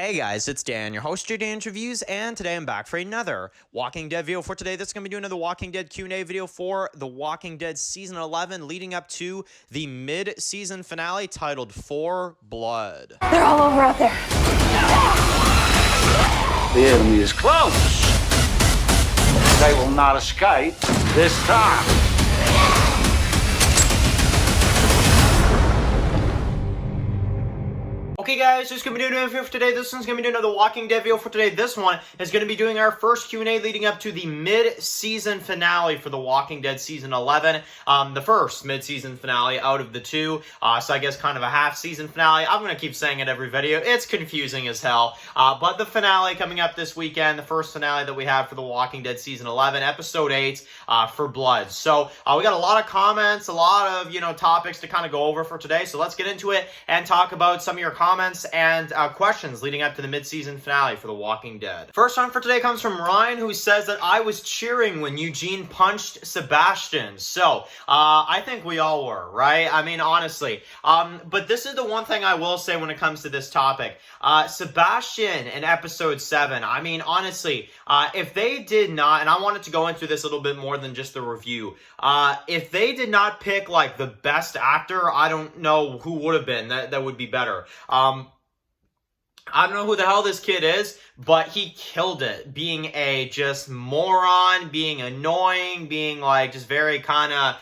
Hey guys, it's Dan, your host of Dan Reviews, and today I'm back for another Walking Dead video for today. That's going to be doing another Walking Dead Q&A video for The Walking Dead Season 11, leading up to the mid-season finale titled For Blood. They're all over out there. The enemy is close. They will not escape this time. Okay guys, just going to be doing a video for today. This one's going to be doing another Walking Dead video for today. This one is going to be doing our first Q&A leading up to the mid-season finale for The Walking Dead Season 11. The first mid-season finale out of the two. So I guess kind of a half-season finale. I'm going to keep saying it every video. It's confusing as hell. But the finale coming up this weekend, the first finale that we have for The Walking Dead Season 11, Episode 8, For Blood. So we got a lot of comments, a lot of, topics to kind of go over for today. So let's get into it and talk about some of your comments and questions leading up to the mid-season finale for The Walking Dead. First one for today comes from Ryan, who says that I was cheering when Eugene punched Sebastian. So, I think we all were, right? I mean, honestly. But this is the one thing I will say when it comes to this topic. Sebastian in Episode 7, I mean, honestly, if they did not, and I wanted to go into this a little bit more than just the review, if they did not pick, like, the best actor, I don't know who would have been. That would be better. I don't know who the hell this kid is, but he killed it. Being a just moron, being annoying, being like just very kind of,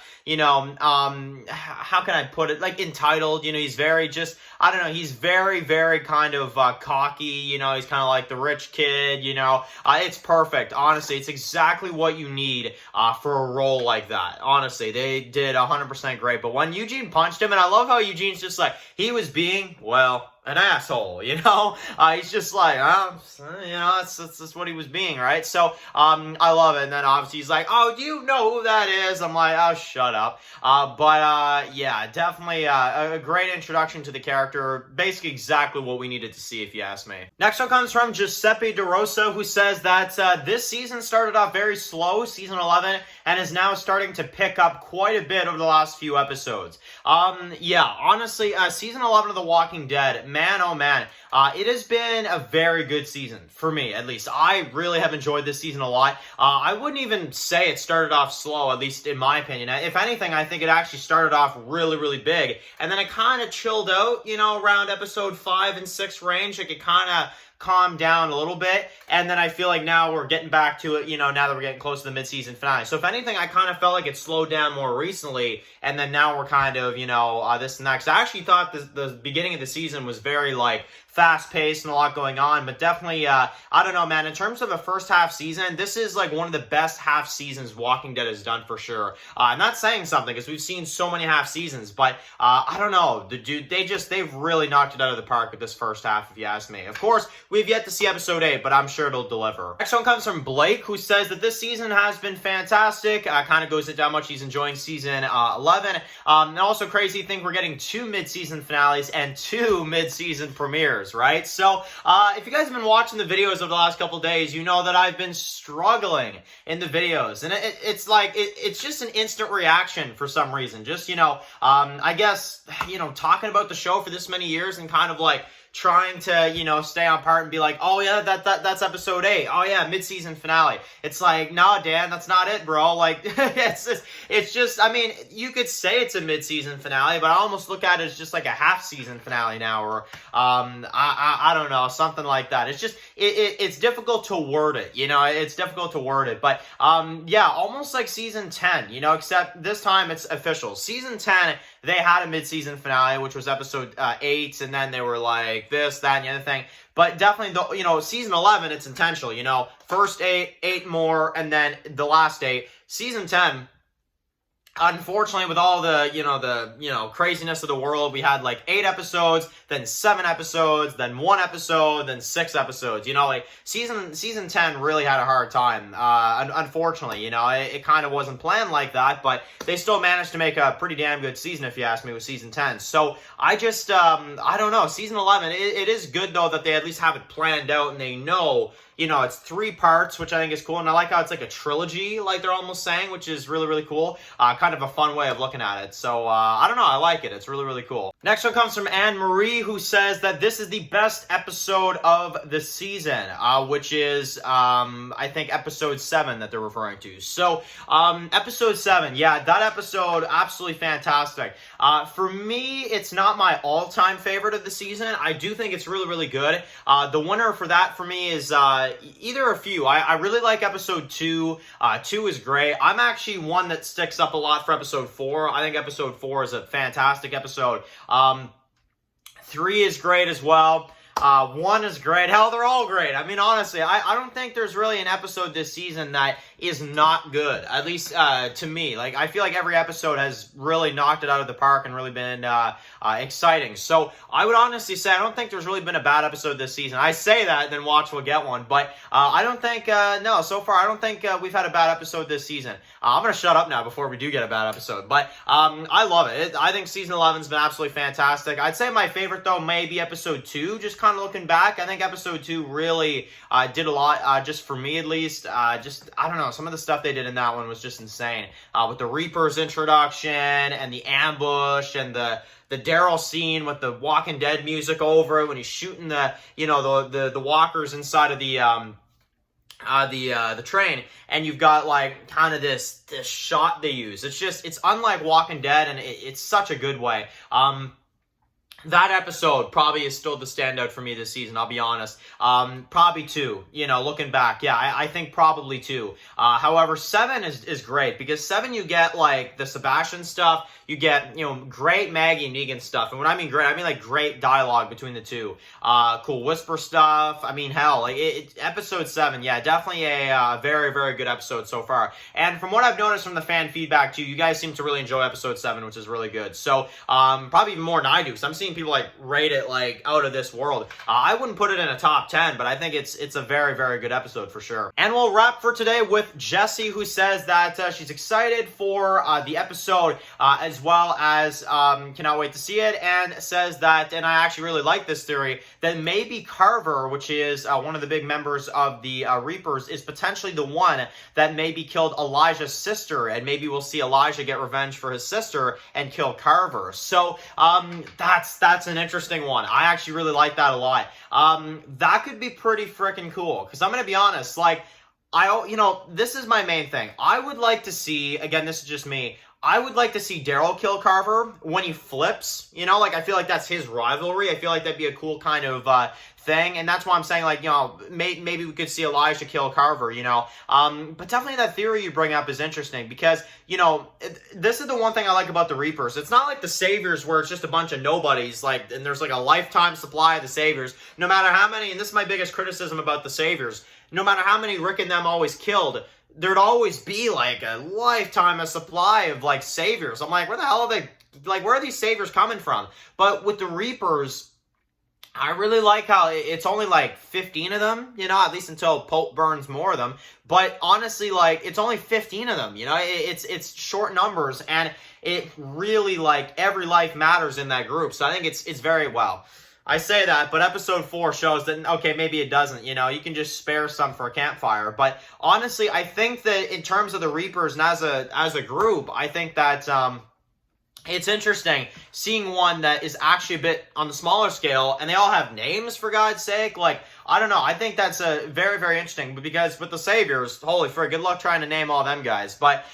how can I put it? Like entitled, he's very just, I don't know, he's very, very kind of cocky, he's kind of like the rich kid, it's perfect. Honestly, it's exactly what you need for a role like that. Honestly, they did 100% great. But when Eugene punched him, and I love how Eugene's just like, he was being, well, an asshole, he's just like, that's what he was being, right? So, I love it. And then obviously he's like, oh, do you know who that is? I'm like, oh, shut up. Yeah, definitely a great introduction to the character. Basically exactly what we needed to see, if you ask me. Next one comes from Giuseppe DeRosa, who says that this season started off very slow, season 11, and is now starting to pick up quite a bit over the last few episodes. Yeah, honestly, season 11 of The Walking Dead, man, oh man, it has been a very good season, for me at least. I really have enjoyed this season a lot. I wouldn't even say it started off slow, at least in my opinion. If anything, I think it actually started off really, really big, and then it kind of chilled out, around episode 5 and 6 range. Like, it kind of calmed down a little bit, and then I feel like now we're getting back to it, now that we're getting close to the mid-season finale. So if anything, I kind of felt like it slowed down more recently, and then now we're kind of, this and that. 'Cause I actually thought the beginning of the season was very, like, fast-paced and a lot going on, but definitely, I don't know, man, in terms of a first half season, this is, like, one of the best half seasons Walking Dead has done for sure. I'm not saying something, because we've seen so many half seasons, but, I don't know, they've really knocked it out of the park with this first half, if you ask me. Of course, we've yet to see episode 8, but I'm sure it'll deliver. Next one comes from Blake, who says that this season has been fantastic, kind of goes into how much he's enjoying season 11, and also crazy to think we're getting 2 mid-season finales and 2 mid-season premieres, right? So, if you guys have been watching the videos over the last couple days, you know that I've been struggling in the videos, and it's like, it's just an instant reaction for some reason. Just, I guess, talking about the show for this many years and kind of like trying to, stay on part and be like, oh yeah, that's episode 8. Oh yeah, mid-season finale. It's like, no, Dan, that's not it, bro. Like, it's just, I mean, you could say it's a mid-season finale, but I almost look at it as just like a half-season finale now, or, I don't know, something like that. It's just, it's difficult to word it, it's difficult to word it, but, yeah, almost like season 10, except this time it's official. Season 10, they had a mid-season finale, which was episode 8, and then they were like this, that, and the other thing. But definitely, season 11, it's intentional, first 8 more, and then the last 8. Season 10, unfortunately, with all the craziness of the world, we had like 8 episodes, then 7 episodes, then 1 episode, then 6 episodes. Like season 10 really had a hard time. Unfortunately, it kind of wasn't planned like that, but they still managed to make a pretty damn good season, if you ask me, with season 10. So I just, I don't know. Season 11, it is good though that they at least have it planned out and they know you know, it's 3 parts, which I think is cool. And I like how it's like a trilogy, like they're almost saying, which is really, really cool. Kind kind of a fun way of looking at it. So I don't know, I like it. It's really, really cool. Next one comes from Anne Marie, who says that this is the best episode of the season, which is I think episode 7 that they're referring to. So episode 7, yeah, that episode absolutely fantastic. For me, it's not my all-time favorite of the season. I do think it's really, really good. The winner for that for me is either a few. I really like episode 2. 2 is great. I'm actually one that sticks up a lot for episode 4. I think episode 4 is a fantastic episode. 3 is great as well. 1 is great. Hell, they're all great. I mean, honestly, I don't think there's really an episode this season that is not good, at least to me. Like, I feel like every episode has really knocked it out of the park and really been exciting. So I would honestly say I don't think there's really been a bad episode this season. I say that, then watch will get one. But I don't think, no, so far I don't think we've had a bad episode this season. I'm going to shut up now before we do get a bad episode. But I love it. I think season 11's been absolutely fantastic. I'd say my favorite, though, may be episode 2, just kind of looking back. I think episode 2 really did a lot, just for me at least. I don't know, some of the stuff they did in that one was just insane. With the Reaper's introduction and the ambush and the Daryl scene with the Walking Dead music over it when he's shooting the walkers inside of the train, and you've got like kind of this shot they use. It's unlike Walking Dead, and it's such a good way. That episode probably is still the standout for me this season, I'll be honest. Probably 2, looking back. Yeah, I think probably 2. However, 7 is great, because 7 you get, like, the Sebastian stuff, you get, great Maggie and Negan stuff. And when I mean great, I mean, like, great dialogue between the two. Cool Whisper stuff. I mean, hell, like, episode 7, yeah, definitely a very, very good episode so far. And from what I've noticed from the fan feedback, too, you guys seem to really enjoy episode 7, which is really good. So, probably even more than I do, because I'm seeing people like rate it like out of this world. I wouldn't put it in a top 10, but I think it's a very, very good episode for sure. And we'll wrap for today with Jessie, who says that she's excited for the episode, as well as cannot wait to see it, and says that, and I actually really like this theory, that maybe Carver, which is one of the big members of the Reapers, is potentially the one that maybe killed Elijah's sister, and maybe we'll see Elijah get revenge for his sister and kill Carver. So that's an interesting one. I actually really like that a lot. That could be pretty freaking cool, because I'm going to be honest, like, this is my main thing. I would like to see, again, this is just me, I would like to see Daryl kill Carver when he flips, like, I feel like that's his rivalry. I feel like that'd be a cool kind of thing, and that's why I'm saying, like, maybe we could see Elijah kill Carver, but definitely that theory you bring up is interesting, because, this is the one thing I like about the Reapers. It's not like the Saviors, where it's just a bunch of nobodies, like, and there's like a lifetime supply of the Saviors, no matter how many, and this is my biggest criticism about the Saviors, no matter how many Rick and them always killed, there'd always be like a lifetime of supply of like Saviors. I'm like, where the hell are they, like, where are these Saviors coming from? But with the Reapers, I really like how it's only like 15 of them, at least until Pope burns more of them. But honestly, like, it's only 15 of them, it's short numbers, and it really, like, every life matters in that group. So I think it's very well. I say that, but episode 4 shows that, okay, maybe it doesn't, you can just spare some for a campfire. But honestly, I think that in terms of the Reapers and as a group, I think that it's interesting seeing one that is actually a bit on the smaller scale, and they all have names, for God's sake. Like, I don't know. I think that's a very, very interesting, because with the Saviors, holy frick, good luck trying to name all them guys. But,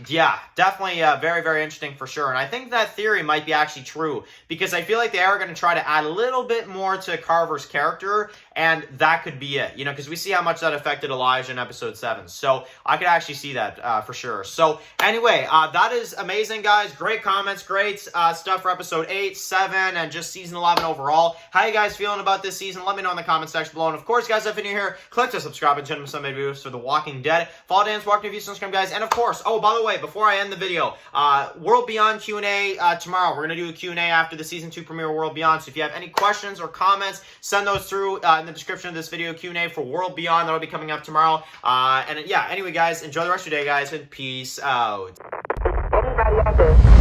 yeah, definitely very, very interesting for sure. And I think that theory might be actually true, because I feel like they are going to try to add a little bit more to Carver's character, and that could be it, because we see how much that affected Elijah in episode 7. So I could actually see that for sure. So anyway, that is amazing, guys. Great comments, great stuff for episode 8, 7, and just season 11 overall. How you guys feeling about this season? Let me know in the comments section below. And of course, guys, if you're new here, click to subscribe and turn on some videos for The Walking Dead. Follow Dan's Walking Reviews on Instagram, guys. And of course, oh, by the way, before I end the video, World Beyond Q&A tomorrow. We're going to do a Q&A after the Season 2 premiere of World Beyond. So if you have any questions or comments, send those through in the description of this video, Q&A for World Beyond. That'll be coming up tomorrow. And yeah, anyway, guys, enjoy the rest of your day, guys, and peace out. Anybody out there?